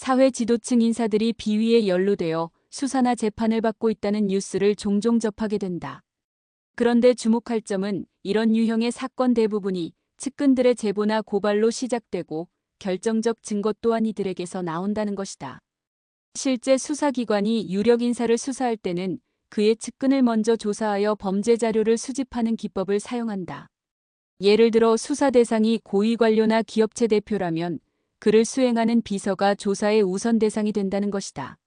사회 지도층 인사들이 비위에 연루되어 수사나 재판을 받고 있다는 뉴스를 종종 접하게 된다. 그런데 주목할 점은 이런 유형의 사건 대부분이 측근들의 제보나 고발로 시작되고 결정적 증거 또한 이들에게서 나온다는 것이다. 실제 수사기관이 유력 인사를 수사할 때는 그의 측근을 먼저 조사하여 범죄 자료를 수집하는 기법을 사용한다. 예를 들어 수사 대상이 고위 관료나 기업체 대표라면 그를 수행하는 비서가 조사의 우선 대상이 된다는 것이다.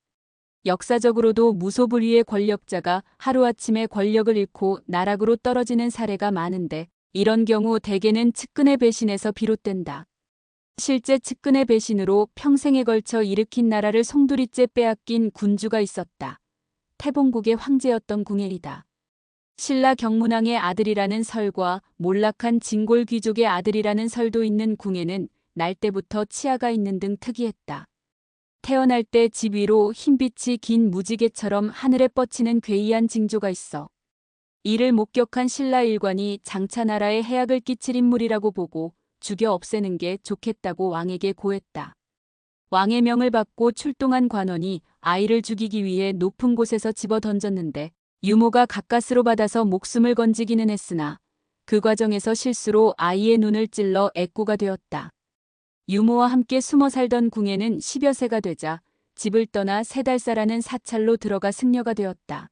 역사적으로도 무소불위의 권력자가 하루아침에 권력을 잃고 나락으로 떨어지는 사례가 많은데 이런 경우 대개는 측근의 배신에서 비롯된다. 실제 측근의 배신으로 평생에 걸쳐 일으킨 나라를 송두리째 빼앗긴 군주가 있었다. 태봉국의 황제였던 궁예이다. 신라 경문왕의 아들이라는 설과 몰락한 진골 귀족의 아들이라는 설도 있는 궁예는 날 때부터 치아가 있는 등 특이했다. 태어날 때 집 위로 흰빛이 긴 무지개처럼 하늘에 뻗치는 괴이한 징조가 있어 이를 목격한 신라 일관이 장차 나라에 해악을 끼칠 인물이라고 보고 죽여 없애는 게 좋겠다고 왕에게 고했다. 왕의 명을 받고 출동한 관원이 아이를 죽이기 위해 높은 곳에서 집어 던졌는데 유모가 가까스로 받아서 목숨을 건지기는 했으나 그 과정에서 실수로 아이의 눈을 찔러 애꾸가 되었다. 유모와 함께 숨어 살던 궁예는 10여 세가 되자 집을 떠나 세달사라는 사찰로 들어가 승려가 되었다.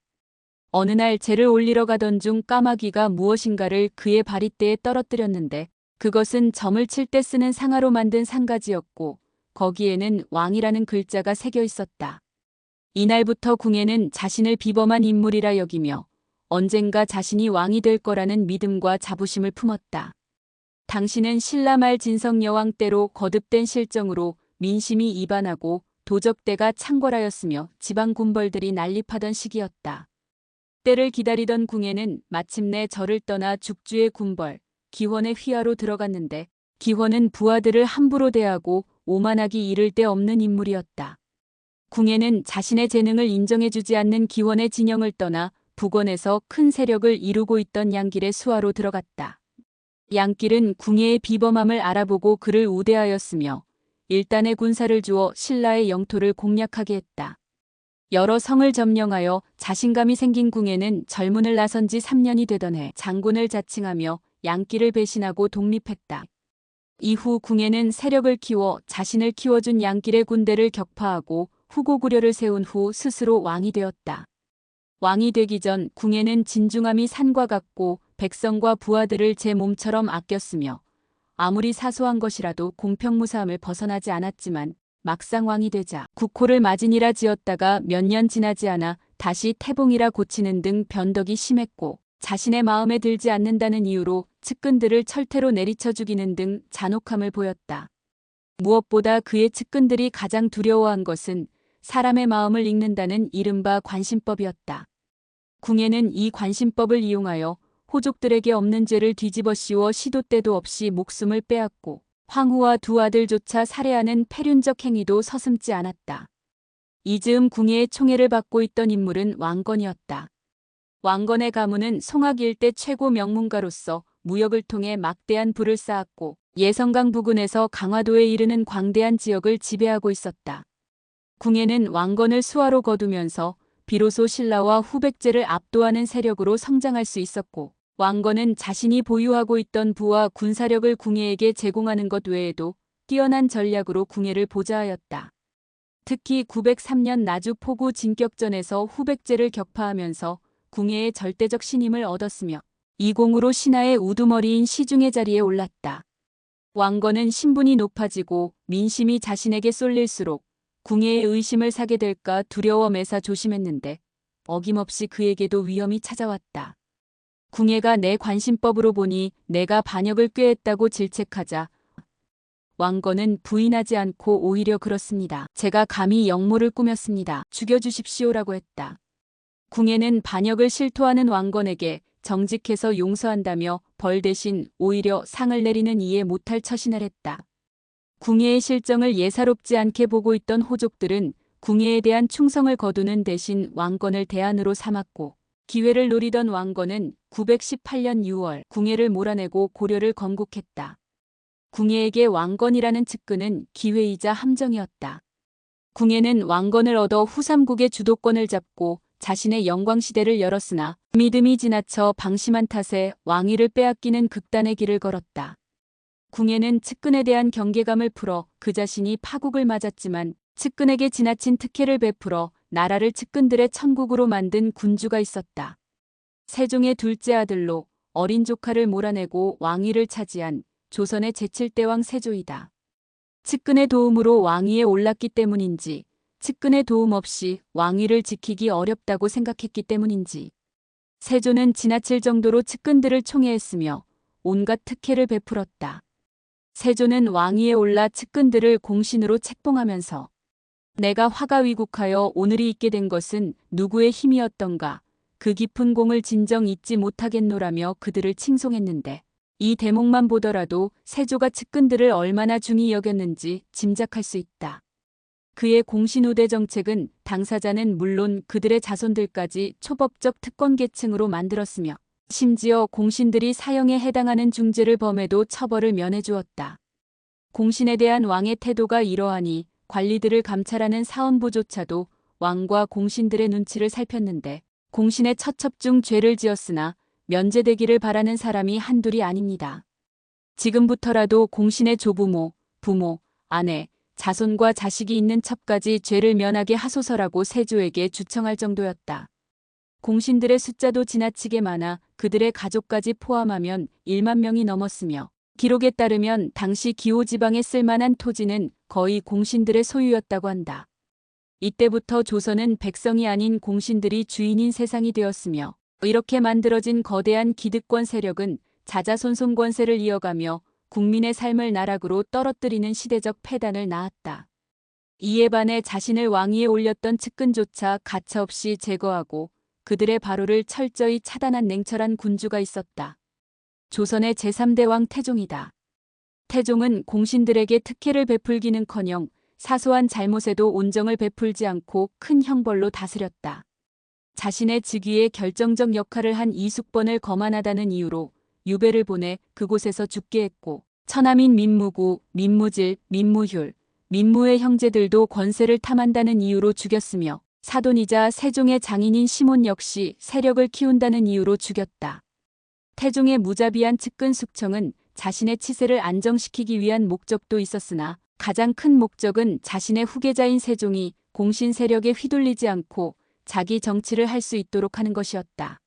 어느 날 제를 올리러 가던 중 까마귀가 무엇인가를 그의 바리떼에 떨어뜨렸는데 그것은 점을 칠 때 쓰는 상아로 만든 상가지였고 거기에는 왕이라는 글자가 새겨 있었다. 이날부터 궁예는 자신을 비범한 인물이라 여기며 언젠가 자신이 왕이 될 거라는 믿음과 자부심을 품었다. 당시는 신라 말 진성여왕 때로 거듭된 실정으로 민심이 이반하고 도적대가 창궐하였으며 지방 군벌들이 난립하던 시기였다. 때를 기다리던 궁예는 마침내 절을 떠나 죽주의 군벌, 기원의 휘하로 들어갔는데 기원은 부하들을 함부로 대하고 오만하기 이를 데 없는 인물이었다. 궁예는 자신의 재능을 인정해주지 않는 기원의 진영을 떠나 북원에서 큰 세력을 이루고 있던 양길의 수하로 들어갔다. 양길은 궁예의 비범함을 알아보고 그를 우대하였으며 일단의 군사를 주어 신라의 영토를 공략하게 했다. 여러 성을 점령하여 자신감이 생긴 궁예는 절문을 나선 지 3년이 되던 해 장군을 자칭하며 양길을 배신하고 독립했다. 이후 궁예는 세력을 키워 자신을 키워준 양길의 군대를 격파하고 후고구려를 세운 후 스스로 왕이 되었다. 왕이 되기 전 궁예는 진중함이 산과 같고 백성과 부하들을 제 몸처럼 아꼈으며 아무리 사소한 것이라도 공평무사함을 벗어나지 않았지만 막상 왕이 되자 국호를 마진이라 지었다가 몇 년 지나지 않아 다시 태봉이라 고치는 등 변덕이 심했고 자신의 마음에 들지 않는다는 이유로 측근들을 철퇴로 내리쳐 죽이는 등 잔혹함을 보였다. 무엇보다 그의 측근들이 가장 두려워한 것은 사람의 마음을 읽는다는 이른바 관심법이었다. 궁예는 이 관심법을 이용하여 호족들에게 없는 죄를 뒤집어 씌워 시도 때도 없이 목숨을 빼앗고 황후와 두 아들조차 살해하는 패륜적 행위도 서슴지 않았다. 이즈음 궁예의 총애를 받고 있던 인물은 왕건이었다. 왕건의 가문은 송악 일대 최고 명문가로서 무역을 통해 막대한 부를 쌓았고 예성강 부근에서 강화도에 이르는 광대한 지역을 지배하고 있었다. 궁예는 왕건을 수하로 거두면서 비로소 신라와 후백제를 압도하는 세력으로 성장할 수 있었고 왕건은 자신이 보유하고 있던 부와 군사력을 궁예에게 제공하는 것 외에도 뛰어난 전략으로 궁예를 보좌하였다. 특히 903년 나주 포구 진격전에서 후백제를 격파하면서 궁예의 절대적 신임을 얻었으며 이 공으로 신하의 우두머리인 시중의 자리에 올랐다. 왕건은 신분이 높아지고 민심이 자신에게 쏠릴수록 궁예의 의심을 사게 될까 두려워 매사 조심했는데 어김없이 그에게도 위험이 찾아왔다. 궁예가 내 관심법으로 보니 내가 반역을 꾀했다고 질책하자 왕건은 부인하지 않고 오히려 그렇습니다. 제가 감히 역모를 꾸몄습니다. 죽여주십시오라고 했다. 궁예는 반역을 실토하는 왕건에게 정직해서 용서한다며 벌 대신 오히려 상을 내리는 이해 못할 처신을 했다. 궁예의 실정을 예사롭지 않게 보고 있던 호족들은 궁예에 대한 충성을 거두는 대신 왕건을 대안으로 삼았고 기회를 노리던 왕건은 918년 6월 궁예를 몰아내고 고려를 건국했다. 궁예에게 왕건이라는 측근은 기회이자 함정이었다. 궁예는 왕건을 얻어 후삼국의 주도권을 잡고 자신의 영광시대를 열었으나 믿음이 지나쳐 방심한 탓에 왕위를 빼앗기는 극단의 길을 걸었다. 궁예는 측근에 대한 경계감을 풀어 그 자신이 파국을 맞았지만 측근에게 지나친 특혜를 베풀어 나라를 측근들의 천국으로 만든 군주가 있었다. 세종의 둘째 아들로 어린 조카를 몰아내고 왕위를 차지한 조선의 제7대왕 세조이다. 측근의 도움으로 왕위에 올랐기 때문인지, 측근의 도움 없이 왕위를 지키기 어렵다고 생각했기 때문인지, 세조는 지나칠 정도로 측근들을 총애했으며 온갖 특혜를 베풀었다. 세조는 왕위에 올라 측근들을 공신으로 책봉하면서 내가 화가 위국하여 오늘이 있게 된 것은 누구의 힘이었던가, 그 깊은 공을 진정 잊지 못하겠노라며 그들을 칭송했는데 이 대목만 보더라도 세조가 측근들을 얼마나 중히 여겼는지 짐작할 수 있다. 그의 공신우대 정책은 당사자는 물론 그들의 자손들까지 초법적 특권 계층으로 만들었으며 심지어 공신들이 사형에 해당하는 중죄를 범해도 처벌을 면해주었다. 공신에 대한 왕의 태도가 이러하니 관리들을 감찰하는 사헌부조차도 왕과 공신들의 눈치를 살폈는데 공신의 처첩 중 죄를 지었으나 면제되기를 바라는 사람이 한둘이 아닙니다. 지금부터라도 공신의 조부모, 부모, 아내, 자손과 자식이 있는 첩까지 죄를 면하게 하소서라고 세조에게 주청할 정도였다. 공신들의 숫자도 지나치게 많아 그들의 가족까지 포함하면 1만 명이 넘었으며 기록에 따르면 당시 기호지방에 쓸만한 토지는 거의 공신들의 소유였다고 한다. 이때부터 조선은 백성이 아닌 공신들이 주인인 세상이 되었으며 이렇게 만들어진 거대한 기득권 세력은 자자손손 권세를 이어가며 국민의 삶을 나락으로 떨어뜨리는 시대적 폐단을 낳았다. 이에 반해 자신을 왕위에 올렸던 측근조차 가차없이 제거하고 그들의 발호를 철저히 차단한 냉철한 군주가 있었다. 조선의 제3대 왕 태종이다. 태종은 공신들에게 특혜를 베풀기는커녕 사소한 잘못에도 온정을 베풀지 않고 큰 형벌로 다스렸다. 자신의 즉위에 결정적 역할을 한 이숙번을 거만하다는 이유로 유배를 보내 그곳에서 죽게 했고 처남인 민무구, 민무질, 민무휼, 민무의 형제들도 권세를 탐한다는 이유로 죽였으며 사돈이자 세종의 장인인 시몬 역시 세력을 키운다는 이유로 죽였다. 태종의 무자비한 측근 숙청은 자신의 치세를 안정시키기 위한 목적도 있었으나 가장 큰 목적은 자신의 후계자인 세종이 공신 세력에 휘둘리지 않고 자기 정치를 할 수 있도록 하는 것이었다.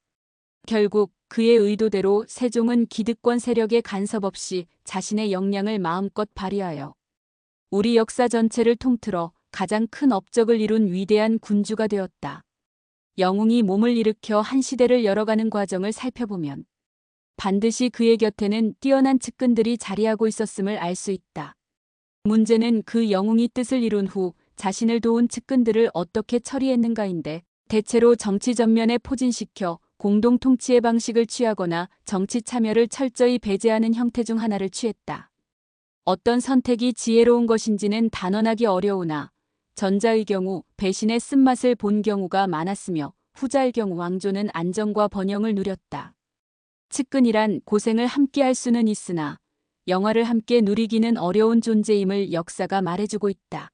결국 그의 의도대로 세종은 기득권 세력의 간섭 없이 자신의 역량을 마음껏 발휘하여 우리 역사 전체를 통틀어 가장 큰 업적을 이룬 위대한 군주가 되었다. 영웅이 몸을 일으켜 한 시대를 열어가는 과정을 살펴보면 반드시 그의 곁에는 뛰어난 측근들이 자리하고 있었음을 알 수 있다. 문제는 그 영웅이 뜻을 이룬 후 자신을 도운 측근들을 어떻게 처리했는가인데 대체로 정치 전면에 포진시켜 공동 통치의 방식을 취하거나 정치 참여를 철저히 배제하는 형태 중 하나를 취했다. 어떤 선택이 지혜로운 것인지는 단언하기 어려우나 전자의 경우 배신의 쓴맛을 본 경우가 많았으며 후자의 경우 왕조는 안정과 번영을 누렸다. 측근이란 고생을 함께 할 수는 있으나 영화를 함께 누리기는 어려운 존재임을 역사가 말해주고 있다.